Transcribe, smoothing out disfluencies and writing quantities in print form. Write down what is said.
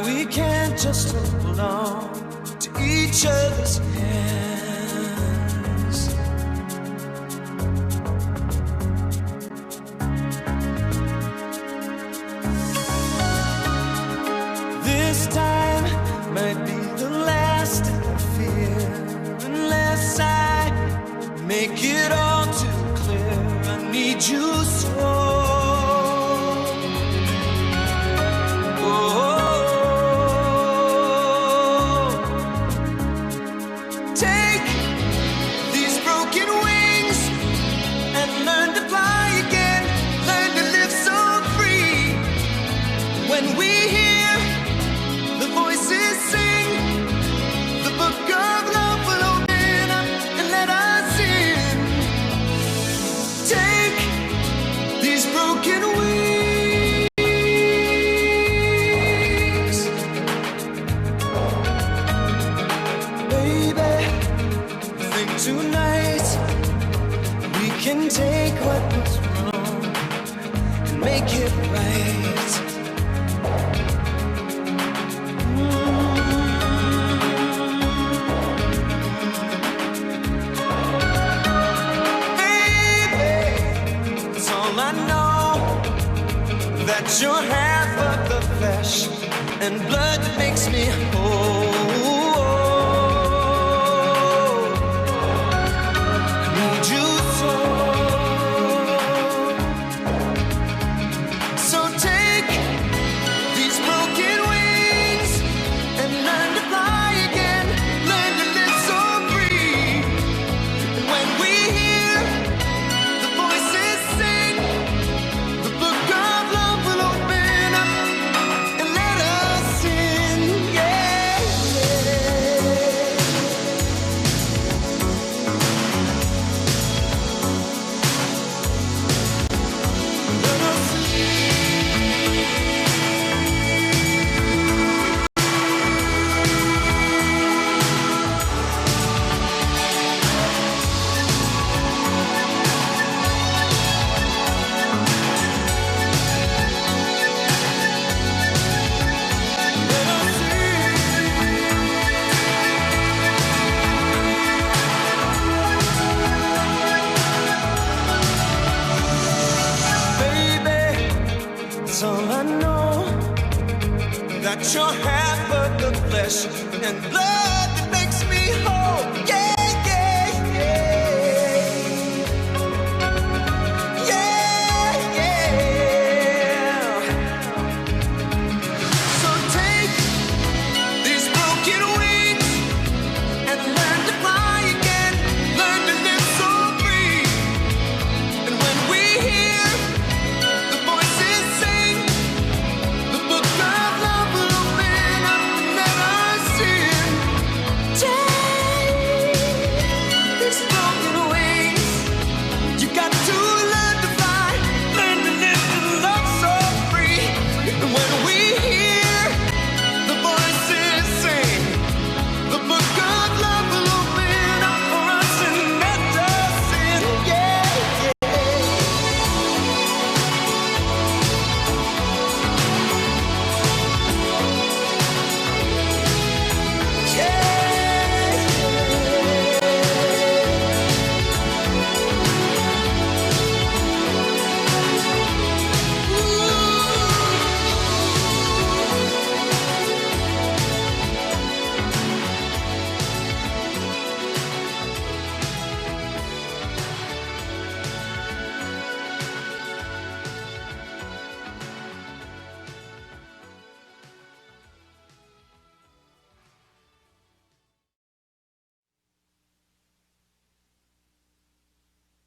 we can't just hold on to each other's hands. This time might be the last, I fear, unless I make it all too clear. I need you so. When we hear the voices sing, the book of love will open up and let us in. Take these broken wings, baby. I think tonight we can take what was wrong and make it right. That you're half of the flesh and blood that makes me whole. I need you so. So take these broken wings and learn to fly again. Learn to live so free. And when we hear the voices sing, the book of love will open up and let us in, yeah, let us that's all I know, that you're half of the flesh and blood